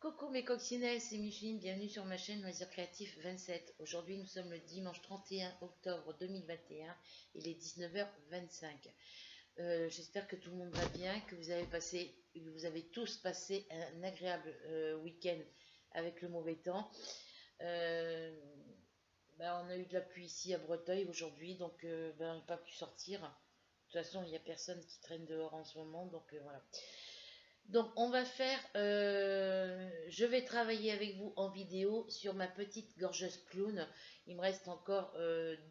Coucou mes coccinelles, c'est Micheline, bienvenue sur ma chaîne Loisirs Créatifs 27. Aujourd'hui nous sommes le dimanche 31 octobre 2021, il est 19h25. J'espère que tout le monde va bien, que vous avez tous passé un agréable week-end avec le mauvais temps. On a eu de la pluie ici à Breteuil aujourd'hui, donc on n'a pas pu sortir. De toute façon, il n'y a personne qui traîne dehors en ce moment, donc voilà. Donc on va faire, je vais travailler avec vous en vidéo sur ma petite gorgeuse clown. Il me reste encore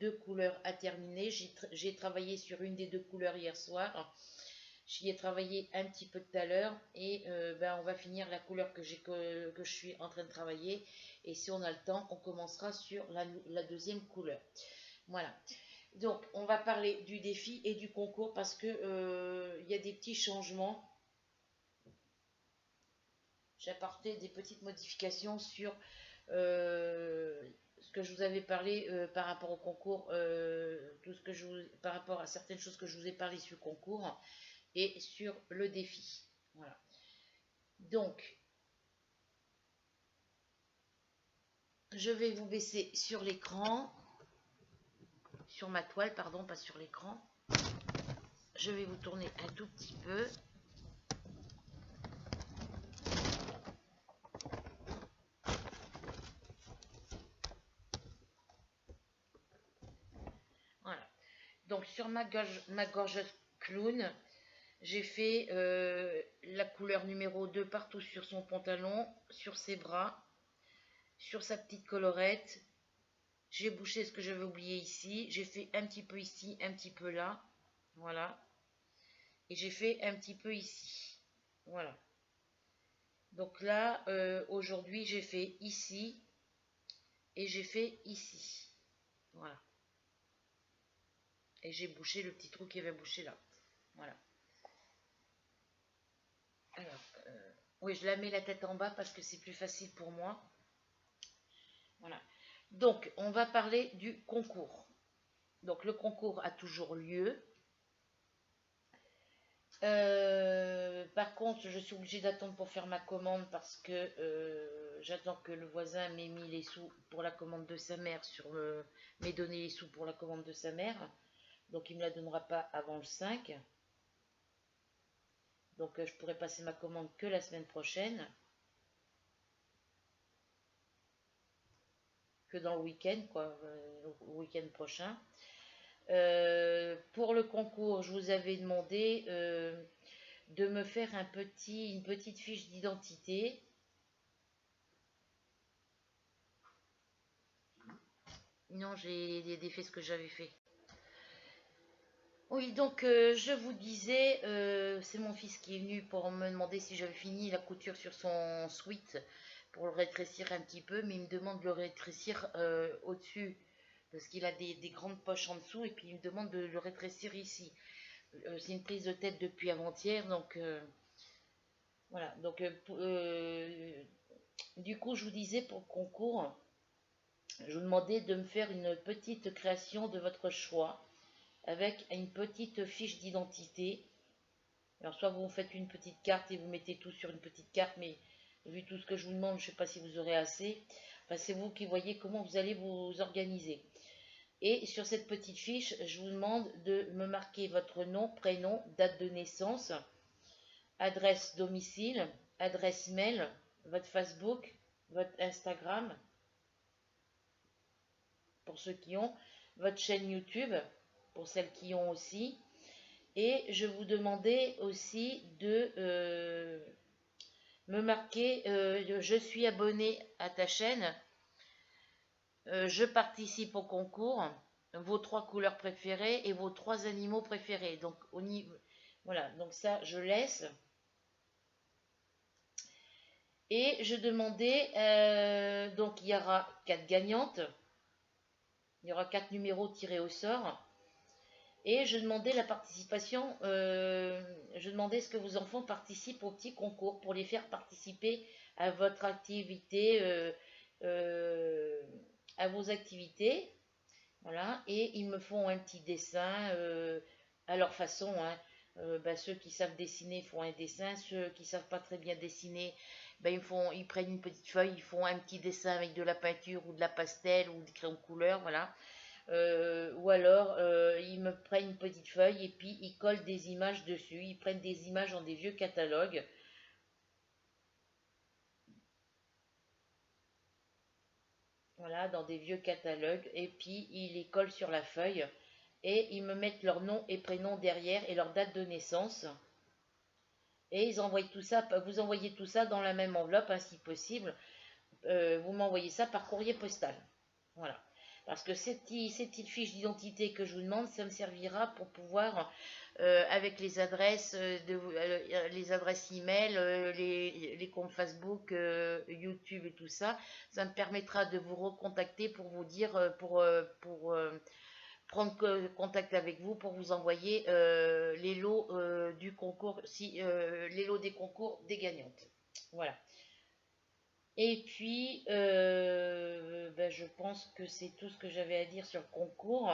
deux couleurs à terminer. J'ai travaillé sur une des deux couleurs hier soir. J'y ai travaillé un petit peu tout à l'heure et on va finir la couleur que je suis en train de travailler. Et si on a le temps, on commencera sur la deuxième couleur. Voilà. Donc on va parler du défi et du concours parce que il y a des petits changements. J'ai apporté des petites modifications sur ce que je vous avais parlé par rapport au concours, par rapport à certaines choses que je vous ai parlé sur le concours et sur le défi. Voilà. Donc, je vais vous baisser sur l'écran, sur ma toile, pardon, pas sur l'écran. Je vais vous tourner un tout petit peu. Voilà. Donc, sur ma gorgeuse clown, j'ai fait la couleur numéro 2 partout sur son pantalon, sur ses bras, sur sa petite collerette. J'ai bouché ce que j'avais oublié ici. J'ai fait un petit peu ici, un petit peu là. Voilà. Et j'ai fait un petit peu ici. Voilà. Donc là, aujourd'hui, j'ai fait ici et j'ai fait ici. Voilà. Et j'ai bouché le petit trou qui avait bouché là. Voilà. Alors, oui, je la mets la tête en bas parce que c'est plus facile pour moi. Voilà. Donc, on va parler du concours. Donc, le concours a toujours lieu. Par contre, je suis obligée d'attendre pour faire ma commande parce que j'attends que le voisin m'ait mis les sous pour la commande de sa mère m'ait donné les sous pour la commande de sa mère. Donc, il ne me la donnera pas avant le 5. Donc, je pourrai passer ma commande que la semaine prochaine. Que dans le week-end, quoi, le week-end prochain. Pour le concours, je vous avais demandé de me faire une petite fiche d'identité. Non, j'ai défait ce que j'avais fait. Oui, donc je vous disais, c'est mon fils qui est venu pour me demander si j'avais fini la couture sur son sweat pour le rétrécir un petit peu, mais il me demande de le rétrécir au-dessus parce qu'il a des grandes poches en dessous et puis il me demande de le rétrécir ici. C'est une prise de tête depuis avant-hier, donc voilà. Donc du coup, je vous disais pour le concours, je vous demandais de me faire une petite création de votre choix avec une petite fiche d'identité. Alors soit vous faites une petite carte et vous mettez tout sur une petite carte, mais vu tout ce que je vous demande, je ne sais pas si vous aurez assez. Enfin, c'est vous qui voyez comment vous allez vous organiser. Et sur cette petite fiche, je vous demande de me marquer votre nom, prénom, date de naissance, adresse domicile, adresse mail, votre Facebook, votre Instagram, pour ceux qui ont, votre chaîne YouTube, pour celles qui ont aussi. Et je vous demandais aussi de me marquer, je suis abonné à ta chaîne, je participe au concours, vos 3 couleurs préférées et vos 3 animaux préférés. Donc, au niveau, voilà, donc ça, je laisse. Et je demandais, donc il y aura 4 gagnantes, il y aura 4 numéros tirés au sort. Et je demandais la participation, je demandais ce que vos enfants participent au petit concours pour les faire participer à votre activité, à vos activités. Voilà, et ils me font un petit dessin à leur façon, hein. Ceux qui savent dessiner font un dessin, ceux qui savent pas très bien dessiner, ils prennent une petite feuille, ils font un petit dessin avec de la peinture ou de la pastel ou des crayons de couleur, voilà. Ou alors ils me prennent une petite feuille et puis ils collent des images dessus. Ils prennent des images dans des vieux catalogues. Voilà, dans des vieux catalogues. Et puis ils les collent sur la feuille. Et ils me mettent leur nom et prénom derrière et leur date de naissance. Et ils envoient tout ça, vous envoyez tout ça dans la même enveloppe, hein, si possible. Vous m'envoyez ça par courrier postal. Voilà. Parce que ces petites fiches d'identité que je vous demande, ça me servira pour pouvoir, avec les adresses, les adresses email, les comptes Facebook, YouTube et tout ça, ça me permettra de vous recontacter pour vous dire, pour prendre contact avec vous pour vous envoyer les lots du concours, les lots des concours des gagnantes. Voilà. Et puis, je pense que c'est tout ce que j'avais à dire sur le concours.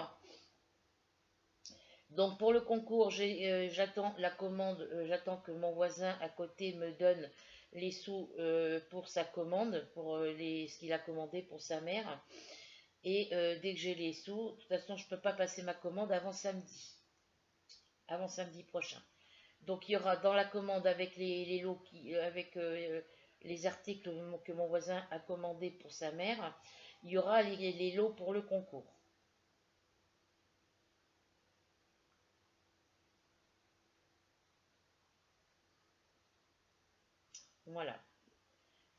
Donc pour le concours, j'attends la commande, j'attends que mon voisin à côté me donne les sous pour sa commande, pour ce qu'il a commandé pour sa mère. Et dès que j'ai les sous, de toute façon, je ne peux pas passer ma commande avant samedi prochain. Donc il y aura dans la commande avec les lots avec les articles que mon voisin a commandés pour sa mère, il y aura les lots pour le concours. Voilà.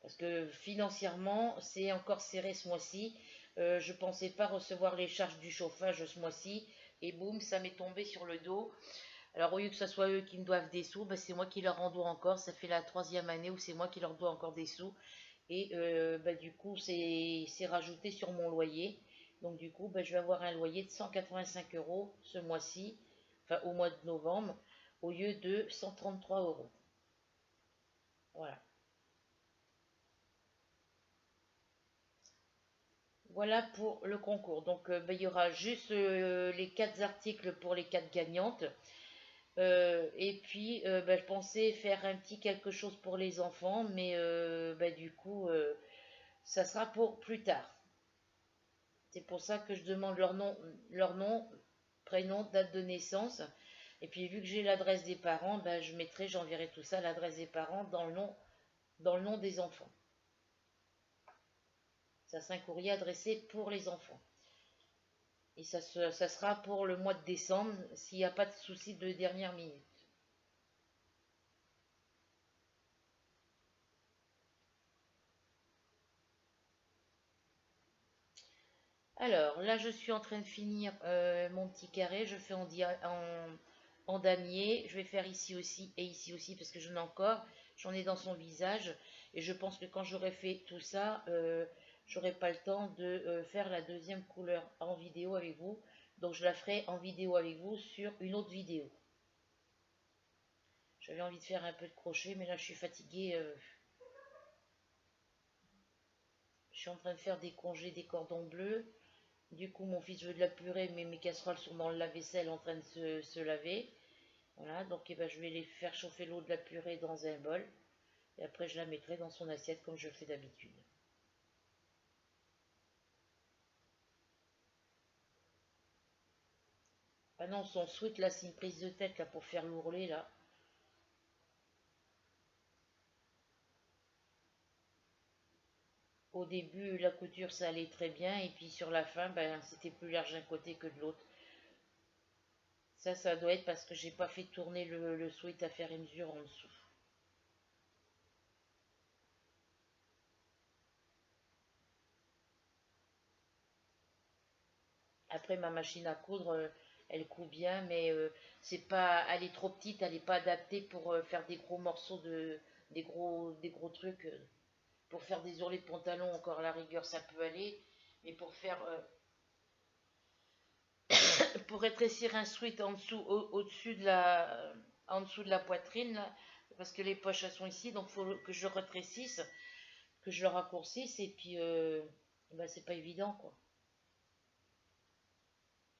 Parce que financièrement, c'est encore serré ce mois-ci. Je ne pensais pas recevoir les charges du chauffage ce mois-ci. Et boum, ça m'est tombé sur le dos. Alors au lieu que ce soit eux qui me doivent des sous, c'est moi qui leur en dois encore. Ça fait la 3e année où c'est moi qui leur dois encore des sous. Et du coup, c'est rajouté sur mon loyer. Donc du coup, je vais avoir un loyer de 185 euros ce mois-ci, enfin au mois de novembre, au lieu de 133 euros. Voilà. Voilà pour le concours. Donc il y aura juste les 4 articles pour les 4 gagnantes. Et puis je pensais faire un petit quelque chose pour les enfants, mais du coup, ça sera pour plus tard. C'est pour ça que je demande leur nom, prénom, date de naissance. Et puis vu que j'ai l'adresse des parents, j'enverrai tout ça, l'adresse des parents, dans le nom des enfants. Ça sera un courrier adressé pour les enfants. Et ça sera pour le mois de décembre, s'il n'y a pas de souci de dernière minute. Alors, là, je suis en train de finir mon petit carré. Je fais en damier. Je vais faire ici aussi, parce que j'en ai encore. J'en ai dans son visage. Et je pense que quand j'aurai fait tout ça, j'aurai pas le temps de faire la deuxième couleur en vidéo avec vous. Donc, je la ferai en vidéo avec vous sur une autre vidéo. J'avais envie de faire un peu de crochet, mais là, je suis fatiguée. Je suis en train de faire des congés, des cordons bleus. Du coup, mon fils veut de la purée, mais mes casseroles sont dans le lave-vaisselle en train de se laver. Voilà, donc je vais les faire chauffer l'eau de la purée dans un bol. Et après, je la mettrai dans son assiette comme je fais d'habitude. Ah non, son sweat, là, c'est une prise de tête là, pour faire l'ourlet, là. Au début, la couture, ça allait très bien. Et puis sur la fin, c'était plus large d'un côté que de l'autre. Ça doit être parce que j'ai pas fait tourner le sweat à faire une mesure en dessous. Après, ma machine à coudre, elle coud bien, mais c'est pas, elle est trop petite, elle n'est pas adaptée pour faire des gros morceaux des gros trucs. Pour faire des ourlets de pantalon, encore à la rigueur, ça peut aller. Mais pour faire, pour rétrécir un sweat en dessous, au-dessus en dessous de la poitrine, là, parce que les poches elles sont ici, donc il faut que je rétrécisse, que je le raccourcisse, et puis, c'est pas évident, quoi.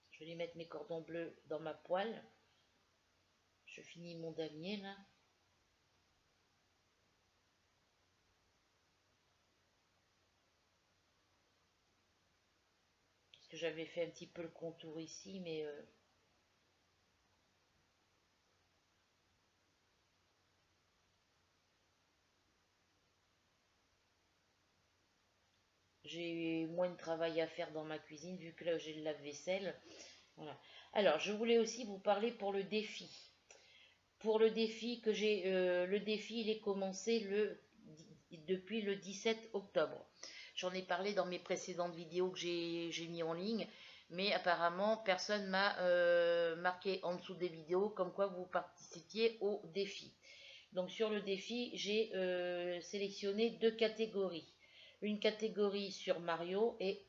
Je vais lui mettre mes cordons bleus dans ma poêle. Je finis mon damier là. Parce que j'avais fait un petit peu le contour ici, mais j'ai moins de travail à faire dans ma cuisine vu que là j'ai le lave-vaisselle. Voilà. Alors, je voulais aussi vous parler pour le défi. Pour le défi que j'ai, le défi, il est commencé depuis le 17 octobre. J'en ai parlé dans mes précédentes vidéos que j'ai mis en ligne, mais apparemment personne m'a marqué en dessous des vidéos comme quoi vous participiez au défi. Donc sur le défi, j'ai sélectionné deux catégories. Une catégorie sur Mario et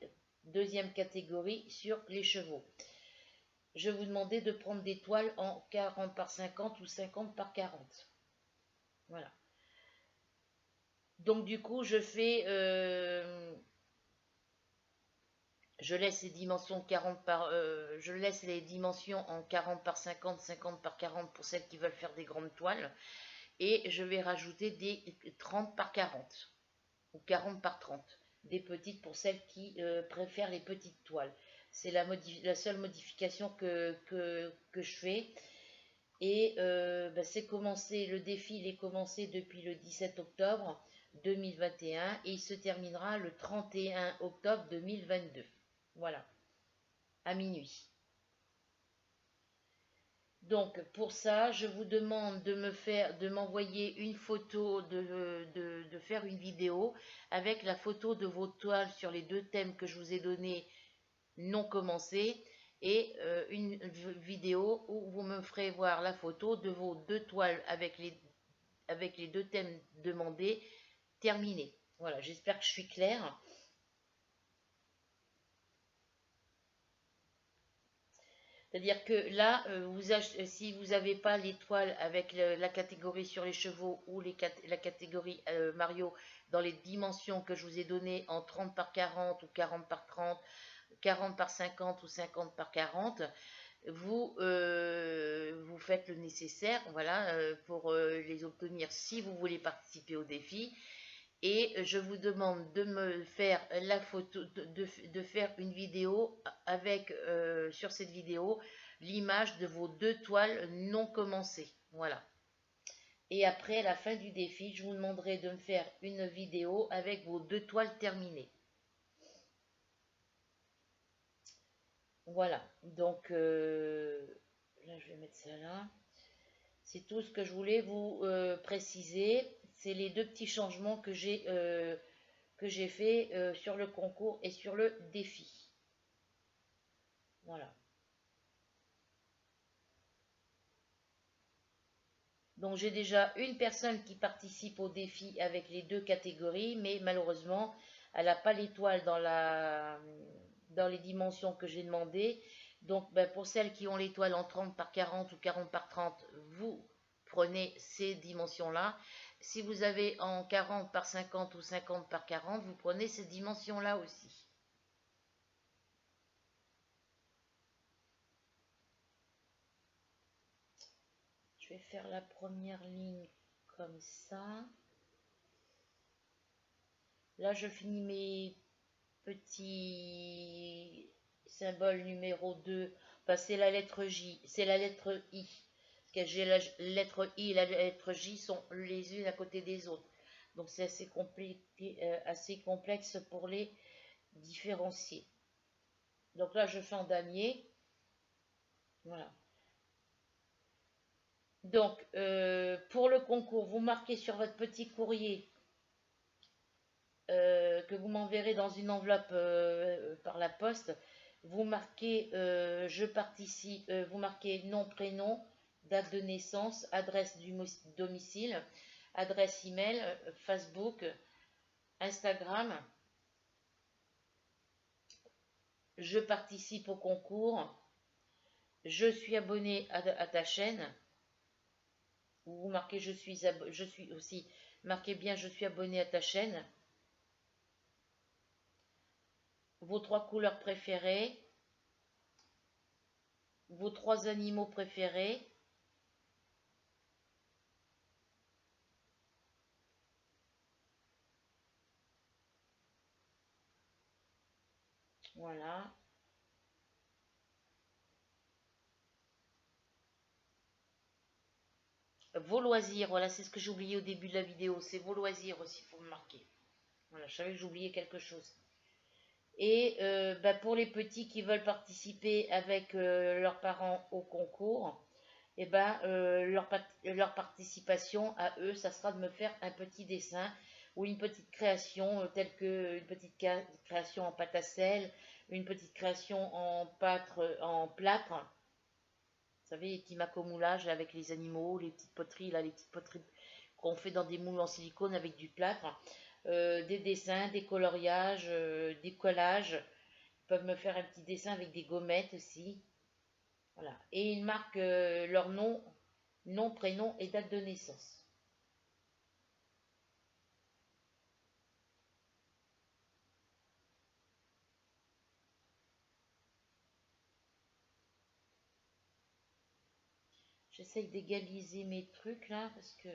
deuxième catégorie sur les chevaux. Je vous demandais de prendre des toiles en 40 par 50 ou 50 par 40. Voilà. Donc du coup, je laisse les dimensions 40 par, je laisse les dimensions en 40 par 50, 50 par 40 pour celles qui veulent faire des grandes toiles. Et je vais rajouter des 30 par 40 ou 40 par 30. Des petites pour celles qui préfèrent les petites toiles. C'est la seule modification que je fais. Et c'est commencé, le défi il est commencé depuis le 17 octobre 2021 et il se terminera le 31 octobre 2022. Voilà, à minuit. Donc pour ça, je vous demande de m'envoyer une photo, de faire une vidéo avec la photo de vos toiles sur les deux thèmes que je vous ai donnés non commencés et une vidéo où vous me ferez voir la photo de vos deux toiles avec les deux thèmes demandés terminés. Voilà, j'espère que je suis claire. C'est-à-dire que là, si vous n'avez pas l'étoile avec la catégorie sur les chevaux ou la catégorie Mario dans les dimensions que je vous ai données en 30 par 40 ou 40 par 30, 40 par 50 ou 50 par 40, vous faites le nécessaire voilà, pour les obtenir si vous voulez participer au défi. Et je vous demande de me faire la photo, de faire une vidéo avec sur cette vidéo l'image de vos deux toiles non commencées. Voilà. Et après, à la fin du défi, je vous demanderai de me faire une vidéo avec vos deux toiles terminées. Voilà. Donc, là, je vais mettre ça là. C'est tout ce que je voulais vous préciser. C'est les deux petits changements que j'ai fait sur le concours et sur le défi. Voilà. Donc j'ai déjà une personne qui participe au défi avec les deux catégories, mais malheureusement, elle n'a pas l'étoile dans les dimensions que j'ai demandées. Donc pour celles qui ont l'étoile en 30 par 40 ou 40 par 30, vous prenez ces dimensions-là. Si vous avez en 40 par 50 ou 50 par 40, vous prenez ces dimensions-là aussi. Je vais faire la première ligne comme ça. Là, je finis mes petits symboles numéro 2. Enfin, c'est la lettre J, c'est la lettre I. Parce que j'ai la lettre I et la lettre J sont les unes à côté des autres. Donc, c'est assez compliqué, assez complexe pour les différencier. Donc là, je fais en damier. Voilà. Donc, pour le concours, vous marquez sur votre petit courrier que vous m'enverrez dans une enveloppe par la poste. Vous marquez je participe, vous marquez nom, prénom, date de naissance, adresse du domicile, adresse email, Facebook, Instagram. Je participe au concours. Je suis abonné à ta chaîne. Vous marquez je suis aussi, marquez bien je suis abonné à ta chaîne. Vos trois couleurs préférées, vos trois animaux préférés, Voilà. Vos loisirs, voilà, c'est ce que j'ai oublié au début de la vidéo. C'est vos loisirs aussi, il faut me marquer. Voilà, je savais que j'oubliais quelque chose. Et bah, pour les petits qui veulent participer avec leurs parents au concours, et ben, leur participation à eux, ça sera de me faire un petit dessin ou une petite création, telle que une petite création en pâte à sel, une petite création en plâtre. Vous savez, les petits macomoulages avec les animaux, les petites poteries, là, les petites poteries qu'on fait dans des moules en silicone avec du plâtre. Des dessins, des coloriages, des collages. Ils peuvent me faire un petit dessin avec des gommettes aussi. Voilà. Et ils marquent leur nom, prénom et date de naissance. J'essaye d'égaliser mes trucs là parce que...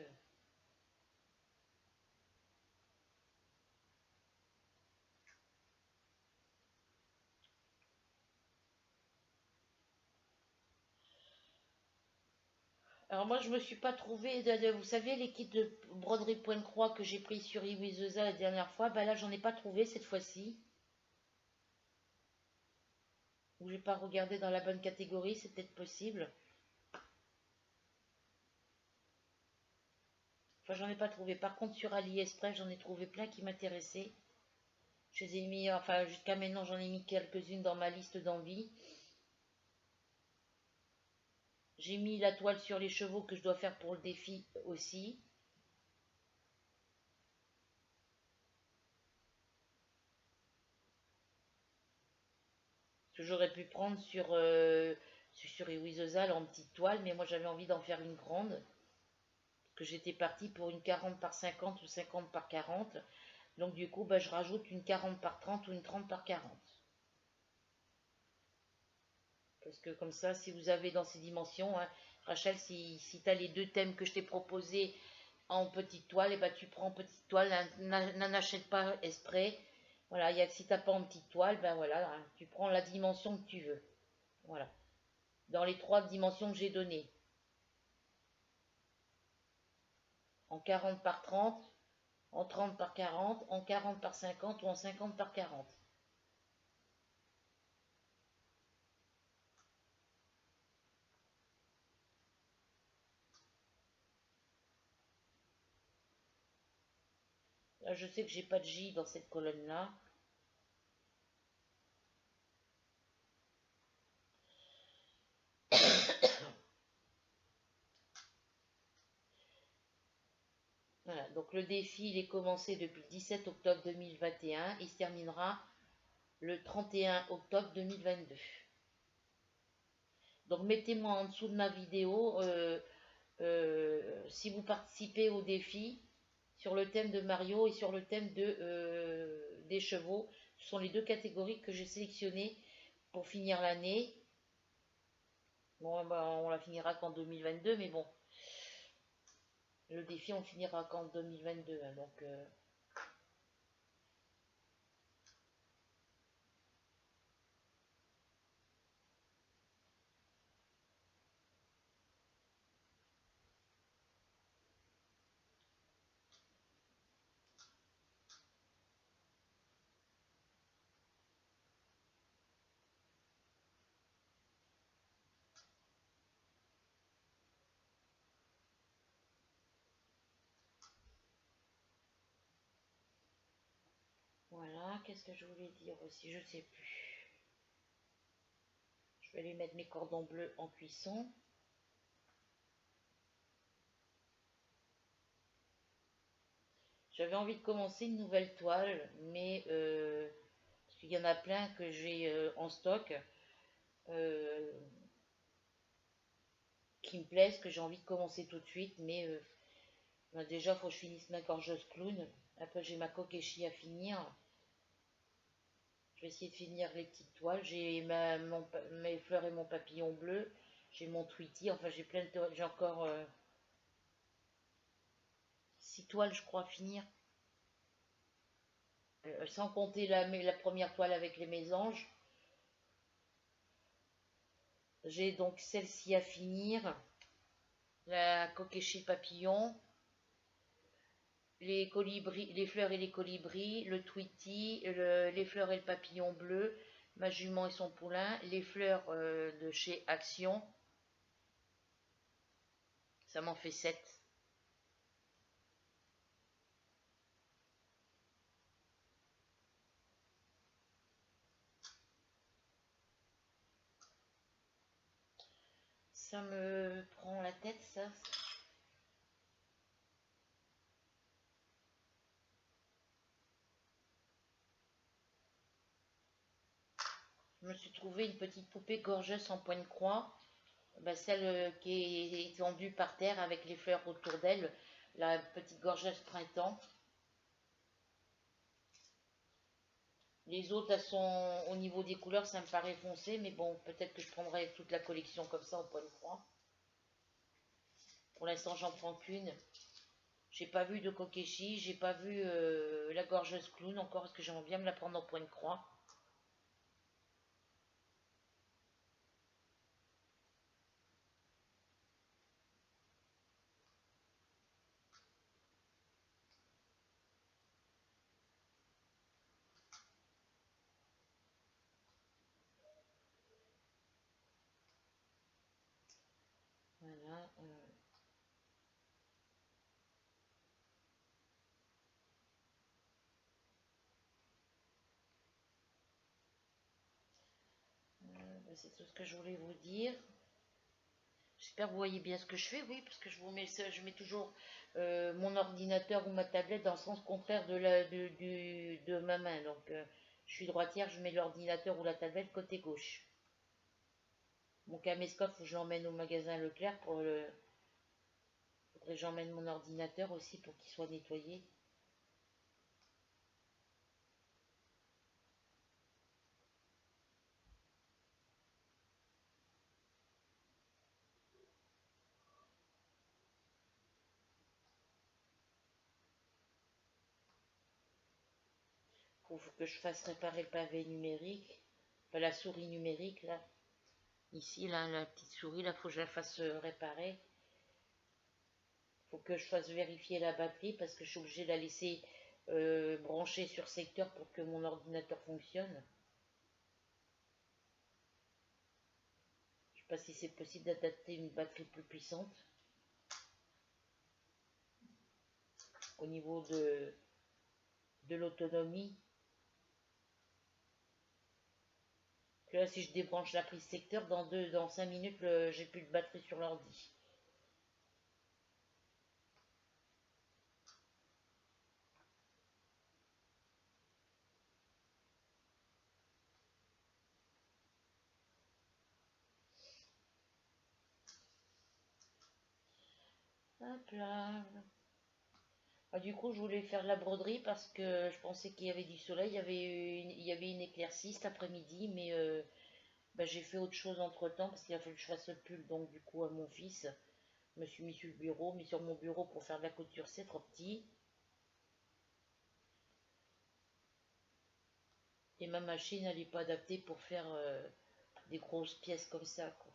Alors moi je me suis pas trouvée, vous savez les kits de broderie point croix que j'ai pris sur Ibiza la dernière fois, bah là j'en ai pas trouvé cette fois-ci. Ou j'ai pas regardé dans la bonne catégorie, c'est peut-être possible. Enfin j'en ai pas trouvé. Par contre sur AliExpress j'en ai trouvé plein qui m'intéressaient. Je les ai mis, enfin jusqu'à maintenant j'en ai mis quelques-unes dans ma liste d'envie. J'ai mis la toile sur les chevaux que je dois faire pour le défi aussi. Que j'aurais pu prendre sur Iwizozal en petite toile, mais moi j'avais envie d'en faire une grande. Parce que j'étais partie pour une 40 par 50 ou 50 par 40. Donc du coup, bah, je rajoute une 40 par 30 ou une 30 par 40. Parce que comme ça, si vous avez dans ces dimensions, hein, Rachel, si tu as les deux thèmes que je t'ai proposés en petite toile, et bah, tu prends en petite toile, n'en achète pas exprès. Voilà, si tu n'as pas en petite toile, ben voilà, hein, tu prends la dimension que tu veux. Voilà, dans les trois dimensions que j'ai données. En 40 par 30, en 30 par 40, en 40 par 50 ou en 50 par 40. Là, je sais que j'ai pas de J dans cette colonne-là. Voilà, donc le défi, il est commencé depuis le 17 octobre 2021. Il se terminera le 31 octobre 2022. Donc mettez-moi en dessous de ma vidéo si vous participez au défi sur le thème de Mario et sur le thème des chevaux. Ce sont les deux catégories que j'ai sélectionnées pour finir l'année. Bon, bah, on la finira qu'en 2022, mais bon, le défi on finira qu'en 2022. Hein, donc, voilà, qu'est-ce que je voulais dire aussi, je sais plus. Je vais aller mettre mes cordons bleus en cuisson. J'avais envie de commencer une nouvelle toile, mais parce qu'il y en a plein que j'ai en stock euh, qui me plaisent, que j'ai envie de commencer tout de suite, mais ben déjà, il faut que je finisse ma gorgeuse clown. Après, j'ai ma coquechi à finir. Je vais essayer de finir les petites toiles. J'ai mes fleurs et mon papillon bleu. J'ai mon Tweety. Enfin, j'ai plein de toiles. J'ai encore 6 toiles, je crois, à finir. sans compter la première toile avec les mésanges. J'ai donc celle-ci à finir, la Kokeshi papillon, les colibris, les fleurs et les colibris, le Tweety, les fleurs et le papillon bleu, ma jument et son poulain, les fleurs de chez Action, ça m'en fait 7. Ça me prend la tête, ça. Je me suis trouvé une petite poupée gorgeuse en point de croix. Ben, celle qui est étendue par terre avec les fleurs autour d'elle, la petite gorgeuse printemps. Les autres, elles sont au niveau des couleurs, ça me paraît foncé, mais bon, peut-être que je prendrai toute la collection comme ça en point de croix. Pour l'instant, j'en prends qu'une. J'ai pas vu de Kokeshi, j'ai pas vu la gorgeuse clown encore, parce que j'aimerais bien me la prendre en point de croix. Voilà. Ben, c'est tout ce que je voulais vous dire. J'espère que vous voyez bien ce que je fais, oui, parce que je vous mets ça, je mets toujours mon ordinateur ou ma tablette dans le sens contraire de ma main. Donc, je suis droitière, je mets l'ordinateur ou la tablette côté gauche. Mon caméscope, faut que je l'emmène au magasin Leclerc pour le. Faudrait que j'emmène mon ordinateur aussi pour qu'il soit nettoyé. Faut que je fasse réparer le pavé numérique, enfin la souris numérique là. Ici, là, la petite souris, là, faut que je la fasse réparer. Faut que je fasse vérifier la batterie parce que je suis obligée de la laisser brancher sur secteur pour que mon ordinateur fonctionne. Je sais pas si c'est possible d'adapter une batterie plus puissante au niveau de l'autonomie. Là, si je débranche la prise secteur, dans 5 minutes, j'ai plus de batterie sur l'ordi. Hop là. Ah, du coup, je voulais faire de la broderie parce que je pensais qu'il y avait du soleil. Il y avait une éclaircie cet après-midi, mais bah, j'ai fait autre chose entre-temps parce qu'il a fallu que je fasse le pull, donc du coup, à mon fils. Je me suis mis sur le bureau, mis sur mon bureau pour faire de la couture, c'est trop petit. Et ma machine, elle n'est pas adaptée pour faire des grosses pièces comme ça, quoi.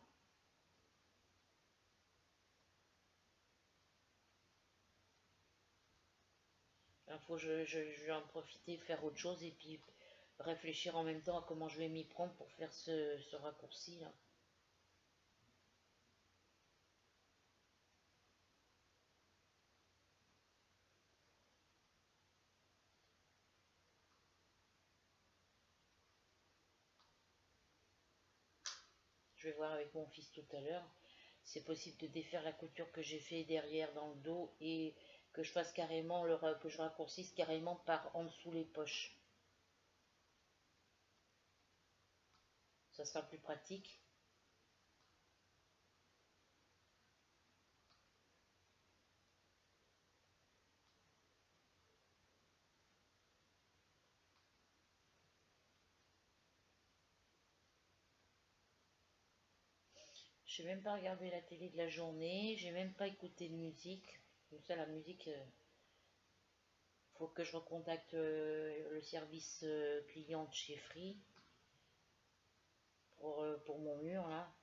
Il faut que je vais en profiter, faire autre chose et puis réfléchir en même temps à comment je vais m'y prendre pour faire ce raccourci là. Je vais voir avec mon fils tout à l'heure. C'est possible de défaire la couture que j'ai fait derrière dans le dos et que je fasse carrément que je raccourcisse carrément par en dessous les poches. Ça sera plus pratique. J'ai même pas regardé la télé de la journée, j'ai même pas écouté de musique. Comme ça, la musique, Faut que je recontacte le service client de chez Free pour mon mur là.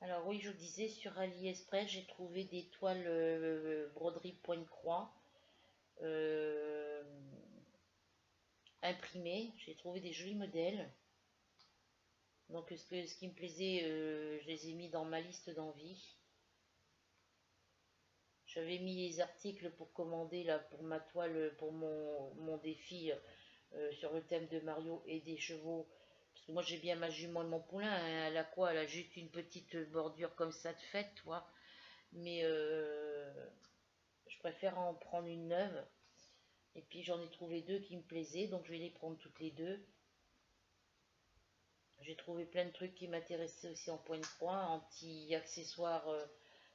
Alors oui, je vous disais, sur AliExpress, j'ai trouvé des toiles broderie pointe-croix euh, imprimées. J'ai trouvé des jolis modèles. Donc ce qui me plaisait, je les ai mis dans ma liste d'envie. J'avais mis les articles pour commander là pour ma toile, pour mon défi sur le thème de Mario et des chevaux. Parce que moi j'ai bien ma jument et mon poulain, hein. Elle a quoi? Elle a juste une petite bordure comme ça de fête, toi. Mais je préfère en prendre une neuve. Et puis j'en ai trouvé deux qui me plaisaient, donc je vais les prendre toutes les deux. J'ai trouvé plein de trucs qui m'intéressaient aussi en point de croix, en petits accessoires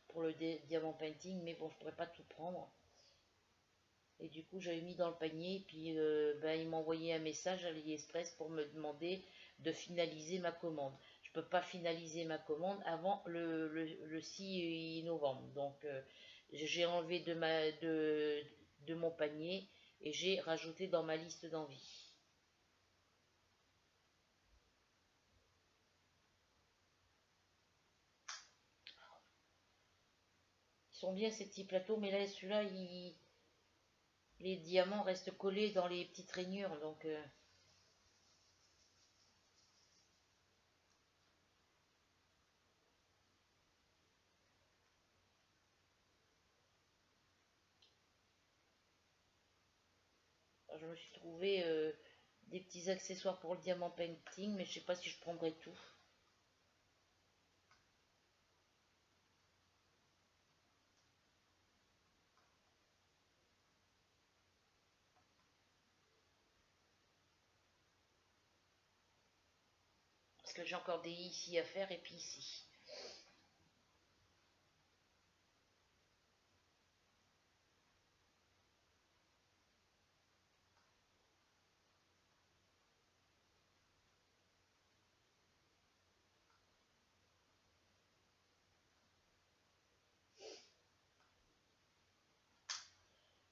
pour le diamant painting, mais bon, je pourrais pas tout prendre. Et du coup, j'avais mis dans le panier, et puis ben, il m'a envoyé un message à AliExpress pour me demander de finaliser ma commande. Je peux pas finaliser ma commande avant le 6 novembre. Donc, j'ai enlevé de mon panier et j'ai rajouté dans ma liste d'envie. Ils sont bien ces petits plateaux, mais là, celui-là, les diamants restent collés dans les petites rainures. Donc, je me suis trouvé des petits accessoires pour le diamant painting, mais je sais pas si je prendrai tout. Parce que j'ai encore des ici à faire et puis ici.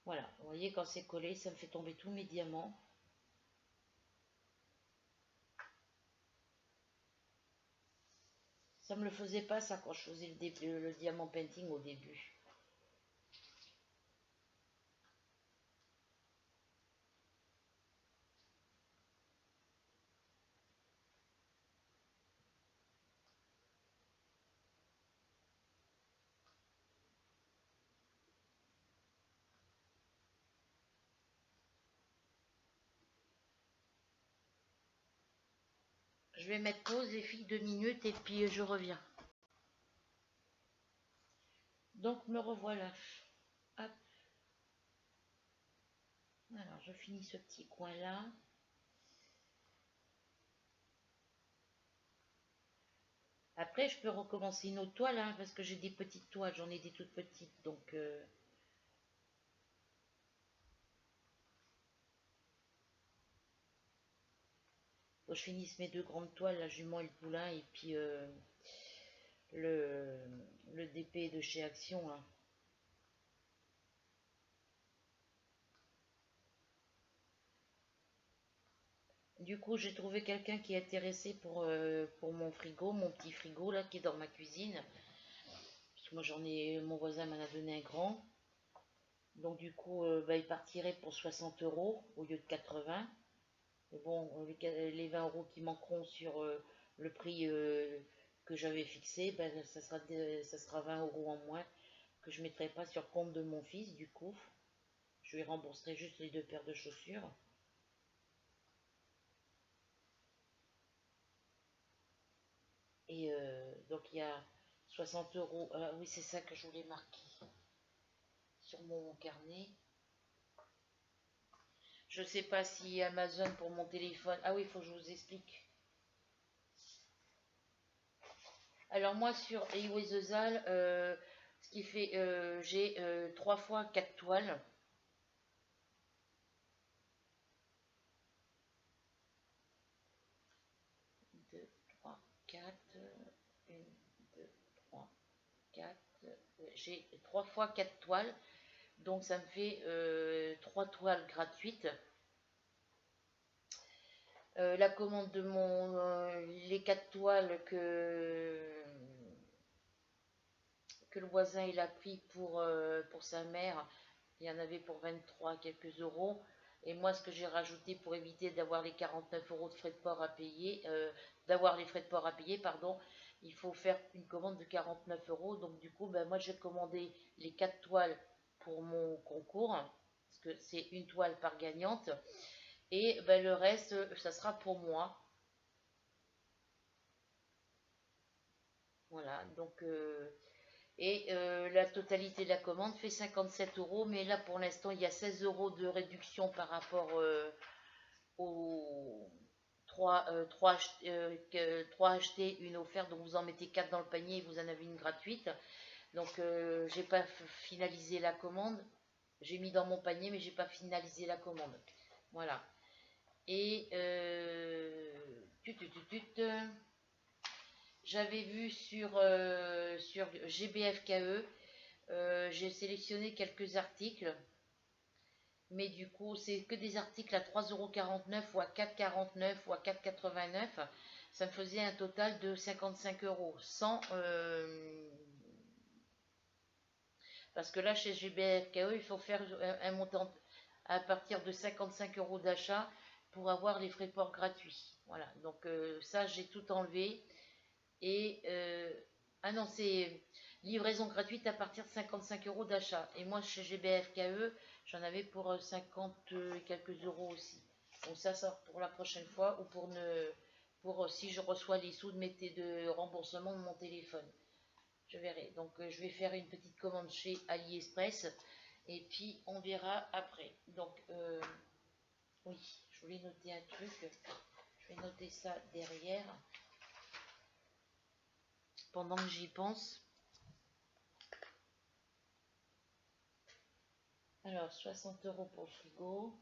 Voilà, vous voyez, quand c'est collé, ça me fait tomber tous mes diamants. Ça me le faisait pas ça quand je faisais le diamant painting au début. Je vais mettre pause les filles 2 minutes et puis je reviens. Donc me revoilà. Hop. Alors je finis ce petit coin là. Après je peux recommencer une autre toile hein, parce que j'ai des petites toiles, j'en ai des toutes petites. Donc faut que je finisse mes deux grandes toiles, la jument et le poulain et puis le, le DP de chez Action là. Du coup, j'ai trouvé quelqu'un qui est intéressé pour mon frigo, mon petit frigo là qui est dans ma cuisine. Parce que moi j'en ai, mon voisin m'en a donné un grand. Donc du coup, bah, il partirait pour 60 euros au lieu de 80. Mais bon, les 20 euros qui manqueront sur le prix que j'avais fixé, ben, ça sera 20 euros en moins que je ne mettrai pas sur compte de mon fils du coup. Je lui rembourserai juste les 2 paires de chaussures. Et donc il y a 60 euros. Oui, c'est ça que je voulais marquer sur mon carnet. Je sais pas si Amazon pour mon téléphone. Ah oui, il faut que je vous explique. Alors moi sur Eiwezezal, ce qui fait, j'ai 3 fois 4 toiles. j'ai 3 fois 4 toiles. Donc ça me fait 3 toiles gratuites. La commande de les 4 toiles que le voisin il a pris pour sa mère, il y en avait pour 23 quelques euros. Et moi, ce que j'ai rajouté pour éviter d'avoir les 49 euros de frais de port à payer, d'avoir les frais de port à payer, pardon, il faut faire une commande de 49 euros. Donc du coup, ben, moi j'ai commandé les 4 toiles pour mon concours, parce que c'est une toile par gagnante. Et ben, le reste, ça sera pour moi. Voilà, donc la totalité de la commande fait 57 euros, mais là pour l'instant il y a 16 euros de réduction par rapport aux 3 achetés, une offerte, donc vous en mettez 4 dans le panier et vous en avez une gratuite. Donc j'ai pas finalisé la commande, j'ai mis dans mon panier mais j'ai pas finalisé la commande. Voilà. Et j'avais vu sur GBFKE, j'ai sélectionné quelques articles, mais du coup, c'est que des articles à 3,49 € ou à 4,49 € ou à 4,89 €. Ça me faisait un total de 55 euros, sans. Parce que là, chez GBFKE, il faut faire un montant à partir de 55 euros d'achat pour avoir les frais de port gratuits. Voilà, donc ça, j'ai tout enlevé. Et ah non, c'est livraison gratuite à partir de 55 euros d'achat. Et moi, chez GBFKE, j'en avais pour 50 et quelques euros aussi. Donc ça pour la prochaine fois ou pour si je reçois les sous de remboursement de mon téléphone. Je verrai. Donc je vais faire une petite commande chez AliExpress et puis on verra après. Donc oui, je voulais noter un truc. Je vais noter ça derrière pendant que j'y pense. Alors, 60 euros pour le frigo.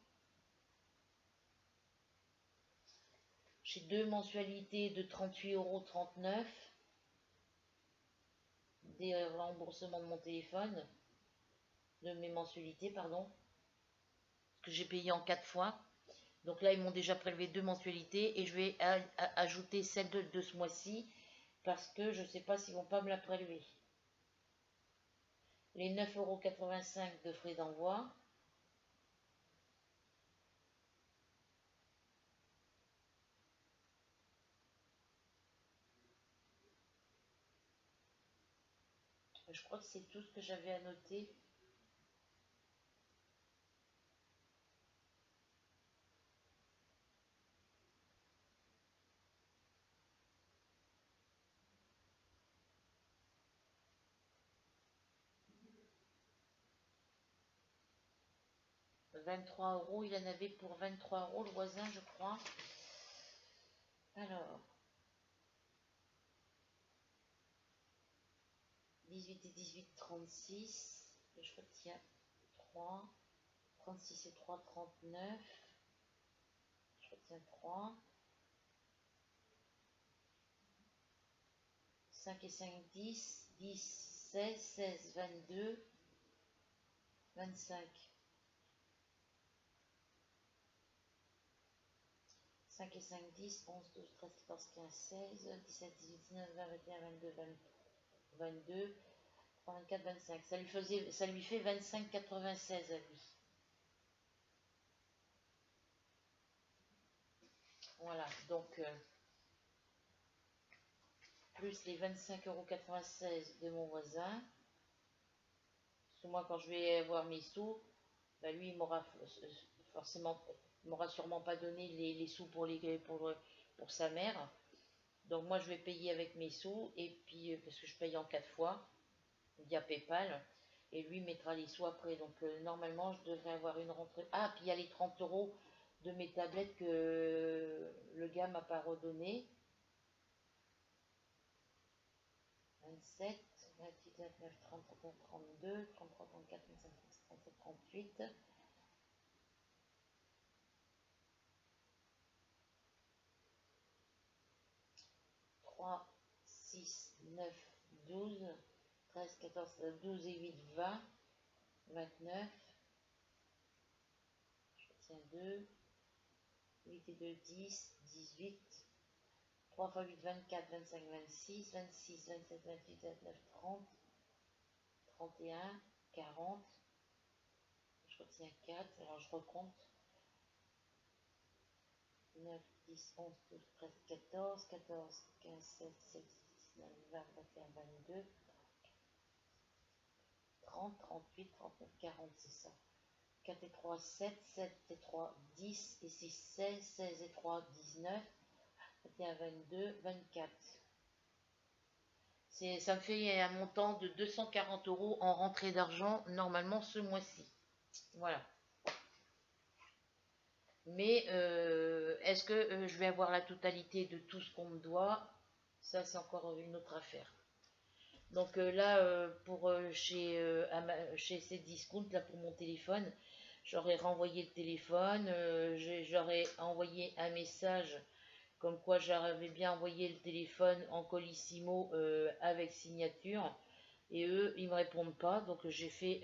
J'ai 2 mensualités de 38,39 €. Des remboursements de mon téléphone. De mes mensualités, pardon. Que j'ai payé en 4 fois. Donc là, ils m'ont déjà prélevé 2 mensualités. Et je vais ajouter celle de ce mois-ci. Parce que je ne sais pas s'ils ne vont pas me la prélever. Les 9,85 € de frais d'envoi. Je crois que c'est tout ce que j'avais à noter. « 23 €, il en avait pour 23 € le voisin, je crois. Alors, 18 et 18, 36. Je retiens 3. 36 et 3, 39. Je retiens 3. 5 et 5, 10. 10, 16, 16, 22, 25. 5 et 5, 10, 11, 12, 13, 14, 15, 16, 17, 18, 19, 20, 21, 22, 22, 23, 24, 25. Ça lui fait 25,96 à lui. Voilà, donc plus les 25,96 € de mon voisin. Parce que moi, quand je vais avoir mes sous, bah, lui, il m'aura forcément, il m'aura sûrement pas donné les sous pour sa mère. Donc moi, je vais payer avec mes sous, et puis parce que je paye en 4 fois via PayPal, et lui mettra les sous après. Donc normalement, je devrais avoir une rentrée. Ah, puis il y a les 30 € de mes tablettes que le gars m'a pas redonné. 27, 28, 29, 30, 31, 32, 33, 34, 35, 36, 37, 38. 3, 6, 9, 12. 13, 14, 12 et 8, 20, 29, je retiens 2, 8 et 2, 10, 18, 3 fois 8, 24, 25, 26, 26, 27, 28, 29, 30, 31, 40, je retiens 4, alors je recompte, 9, 10, 11, 12, 13, 14, 14, 15, 16, 17, 19, 20, 21, 22, 30, 38, 39, 40, c'est ça. 4 et 3, 7, 7 et 3, 10, et 6, 16, 16 et 3, 19, 21, 22, 24. Ça me fait un montant de 240 € en rentrée d'argent, normalement, ce mois-ci. Voilà. Mais est-ce que je vais avoir la totalité de tout ce qu'on me doit? Ça, c'est encore une autre affaire. Donc là, pour chez Cdiscount, là pour mon téléphone, j'aurais renvoyé le téléphone, j'aurais envoyé un message comme quoi j'avais bien envoyé le téléphone en colissimo avec signature, et eux, ils me répondent pas, donc j'ai fait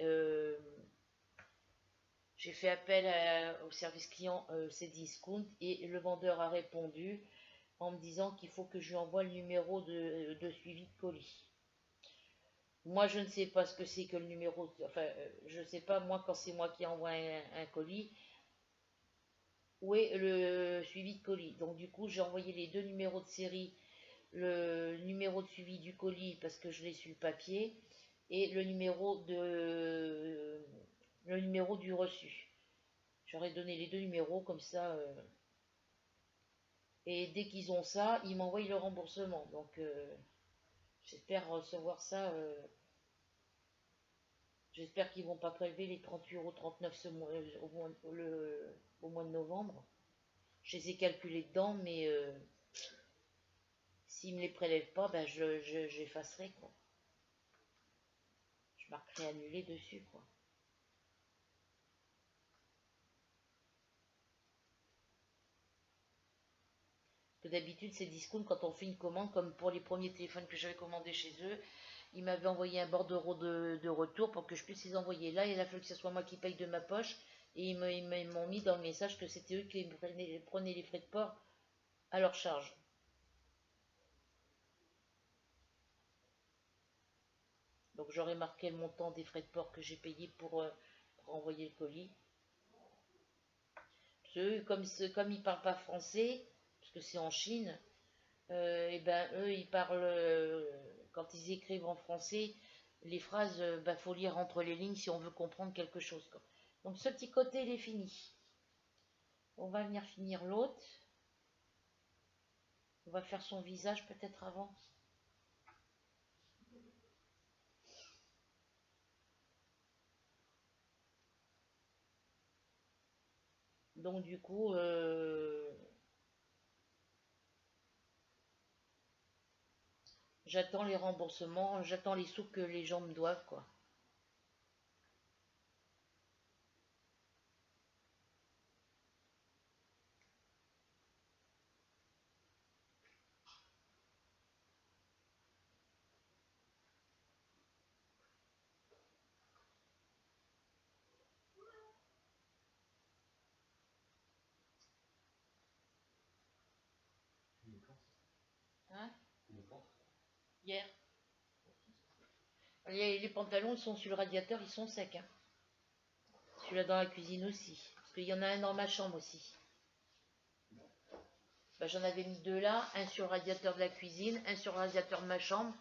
appel au service client Cdiscount, et le vendeur a répondu en me disant qu'il faut que je lui envoie le numéro de suivi de colis. Moi, je ne sais pas ce que c'est que le numéro. Enfin, je ne sais pas, moi, quand c'est moi qui envoie un colis, où est le suivi de colis. Donc, du coup, j'ai envoyé les deux numéros de série, le numéro de suivi du colis, parce que je l'ai sur le papier, et le numéro du reçu. J'aurais donné les deux numéros, comme ça. Et dès qu'ils ont ça, ils m'envoient le remboursement. Donc, j'espère recevoir ça. J'espère qu'ils vont pas prélever les 38,39 € au mois de novembre. Je les ai calculés dedans, mais s'ils me les prélèvent pas, ben j'effacerai, quoi. Je marquerai annulé dessus, quoi. Que d'habitude, c'est Discount, quand on fait une commande, comme pour les premiers téléphones que j'avais commandés chez eux, ils m'avaient envoyé un bordereau de retour pour que je puisse les envoyer. Là, il a fallu que ce soit moi qui paye de ma poche, et ils m'ont mis dans le message que c'était eux qui prenaient les frais de port à leur charge. Donc j'aurais marqué le montant des frais de port que j'ai payé pour envoyer le colis. Eux, comme ils ne parlent pas français, parce que c'est en Chine, et ben eux, ils parlent, quand ils écrivent en français, les phrases, ben, faut lire entre les lignes si on veut comprendre quelque chose, quoi. Donc ce petit côté, il est fini. On va venir finir l'autre. On va faire son visage peut-être avant. Donc du coup, j'attends les remboursements, j'attends les sous que les gens me doivent, quoi. Hein? Hier. Les pantalons, ils sont sur le radiateur, ils sont secs, hein. Celui-là dans la cuisine aussi. Parce qu'il y en a un dans ma chambre aussi. Bah, j'en avais mis deux là, un sur le radiateur de la cuisine, un sur le radiateur de ma chambre.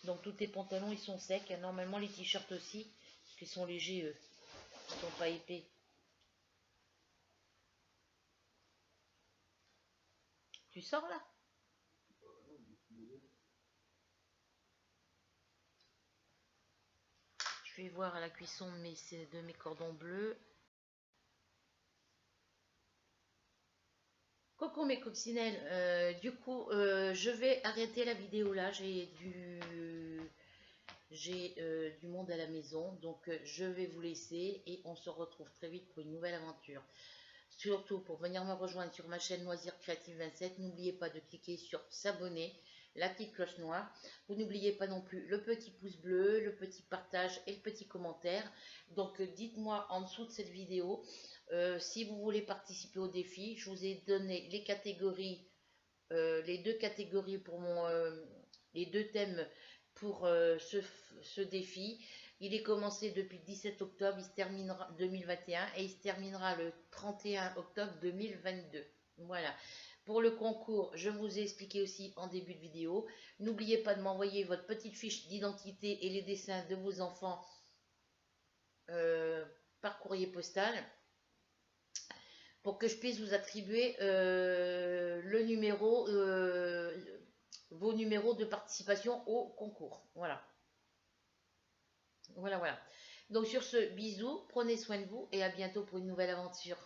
Donc tous tes pantalons, ils sont secs. Normalement, les t-shirts aussi, parce qu'ils sont légers, eux. Ils sont pas épais. Tu sors là? Je vais voir à la cuisson de mes cordons bleus. Coucou mes coccinelles, du coup je vais arrêter la vidéo là, j'ai du monde à la maison, donc je vais vous laisser et on se retrouve très vite pour une nouvelle aventure. surtout pour venir me rejoindre sur ma chaîne Loisirs Créatifs 27, n'oubliez pas de cliquer sur s'abonner, la petite cloche noire. Vous n'oubliez pas non plus le petit pouce bleu, le petit partage et le petit commentaire. Donc dites-moi en dessous de cette vidéo si vous voulez participer au défi. Je vous ai donné les catégories, les deux catégories pour les deux thèmes pour ce défi. Il est commencé depuis le 17 octobre, il se terminera 2021 et il se terminera le 31 octobre 2022. Voilà. Pour le concours, je vous ai expliqué aussi en début de vidéo. N'oubliez pas de m'envoyer votre petite fiche d'identité et les dessins de vos enfants par courrier postal pour que je puisse vous attribuer le numéro, vos numéros de participation au concours. Voilà. Voilà, voilà. Donc sur ce, bisous, prenez soin de vous et à bientôt pour une nouvelle aventure.